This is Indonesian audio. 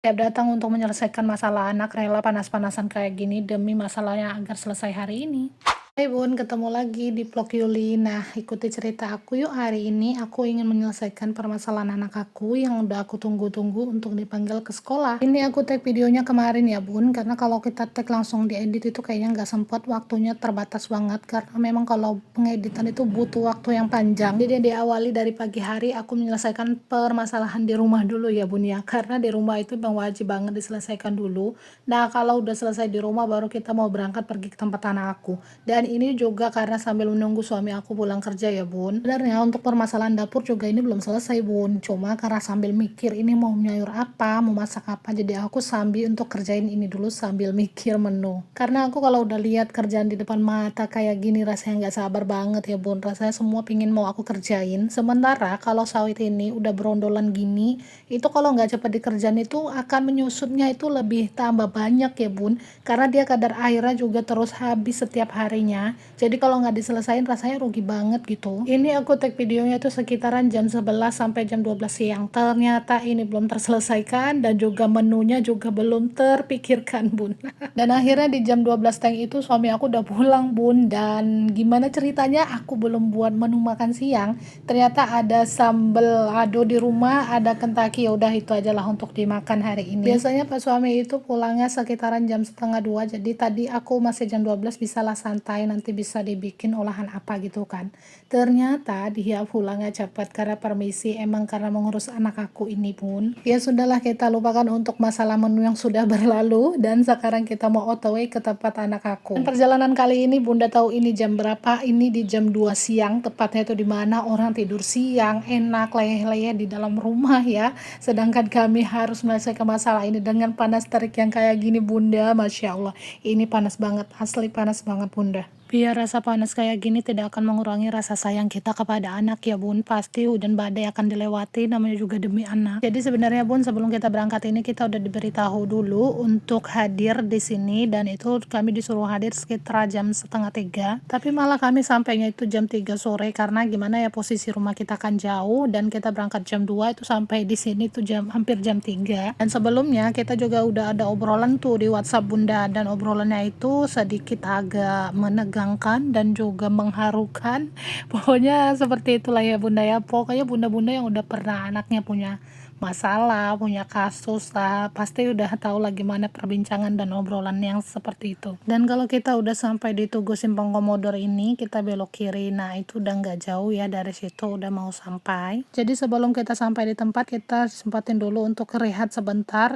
Siap datang untuk menyelesaikan masalah anak, rela panas-panasan kayak gini demi masalahnya agar selesai hari ini. Hai Bun, ketemu lagi di vlog Yuli. Nah, ikuti cerita aku yuk. Hari ini aku ingin menyelesaikan permasalahan anak aku yang udah aku tunggu-tunggu untuk dipanggil ke sekolah. Ini aku tag videonya kemarin ya Bun, karena kalau kita tag langsung diedit itu kayaknya nggak sempet, waktunya terbatas banget. Karena memang kalau pengeditan itu butuh waktu yang panjang. Jadi diawali dari pagi hari aku menyelesaikan permasalahan di rumah dulu ya Bun ya. Karena di rumah itu memang wajib banget diselesaikan dulu. Nah, kalau udah selesai di rumah baru kita mau berangkat pergi ke tempat anak aku. Dan ini juga karena sambil menunggu suami aku pulang kerja ya Bun. Sebenarnya untuk permasalahan dapur juga ini belum selesai Bun. Cuma karena sambil mikir ini mau nyayur apa, mau masak apa. Jadi aku sambil untuk kerjain ini dulu sambil mikir menu. Karena aku kalau udah lihat kerjaan di depan mata kayak gini rasanya nggak sabar banget ya Bun. Rasanya semua pingin mau aku kerjain. Sementara kalau sawit ini udah berondolan gini, itu kalau nggak cepat dikerjain itu akan menyusutnya itu lebih tambah banyak ya Bun. Karena dia kadar airnya juga terus habis setiap harinya. Jadi kalau nggak diselesain rasanya rugi banget gitu. Ini aku tag videonya itu sekitaran jam 11 sampai jam 12 siang. Ternyata ini belum terselesaikan dan juga menunya juga belum terpikirkan Bun. Dan akhirnya di jam 12 teng itu suami aku udah pulang Bun. Dan gimana ceritanya aku belum buat menu makan siang. Ternyata ada sambal ado di rumah, ada Kentucky, ya udah itu aja lah untuk dimakan hari ini. Biasanya pas suami itu pulangnya sekitaran jam setengah 2, jadi tadi aku masih jam 12 bisalah santai, nanti bisa dibikin olahan apa gitu kan. Ternyata dia pulangnya cepat karena permisi, emang karena mengurus anak aku ini Bun. Ya sudahlah, kita lupakan untuk masalah menu yang sudah berlalu dan sekarang kita mau otw ke tempat anak aku. Dan perjalanan kali ini Bunda tahu ini jam berapa? Ini di jam 2 siang, tepatnya itu di mana orang tidur siang, enak leyeh-leyeh di dalam rumah ya. Sedangkan kami harus menyelesaikan masalah ini dengan panas terik yang kayak gini Bunda. Masya Allah, ini panas banget, asli panas banget Bunda. Biar rasa panas kayak gini tidak akan mengurangi rasa sayang kita kepada anak ya Bun. Pasti hujan badai akan dilewati, namanya juga demi anak. Jadi sebenarnya Bun, sebelum kita berangkat ini kita udah diberitahu dulu untuk hadir di sini, dan itu kami disuruh hadir sekitar jam setengah 3. Tapi malah kami sampainya itu jam 3 sore karena gimana ya, posisi rumah kita kan jauh dan kita berangkat jam 2 itu sampai di sini tuh hampir jam 3. Dan sebelumnya kita juga udah ada obrolan tuh di WhatsApp Bunda, dan obrolannya itu sedikit agak menegangkan dan juga mengharukan. Pokoknya seperti itulah ya Bunda ya. Pokoknya bunda-bunda yang udah pernah anaknya punya masalah, punya kasus lah, pasti udah tahu lah gimana perbincangan dan obrolan yang seperti itu. Dan kalau kita udah sampai di Tugu Simpang Komodor ini, kita belok kiri. Nah itu udah nggak jauh ya dari situ, udah mau sampai. Jadi sebelum kita sampai di tempat, kita sempatin dulu untuk rehat sebentar.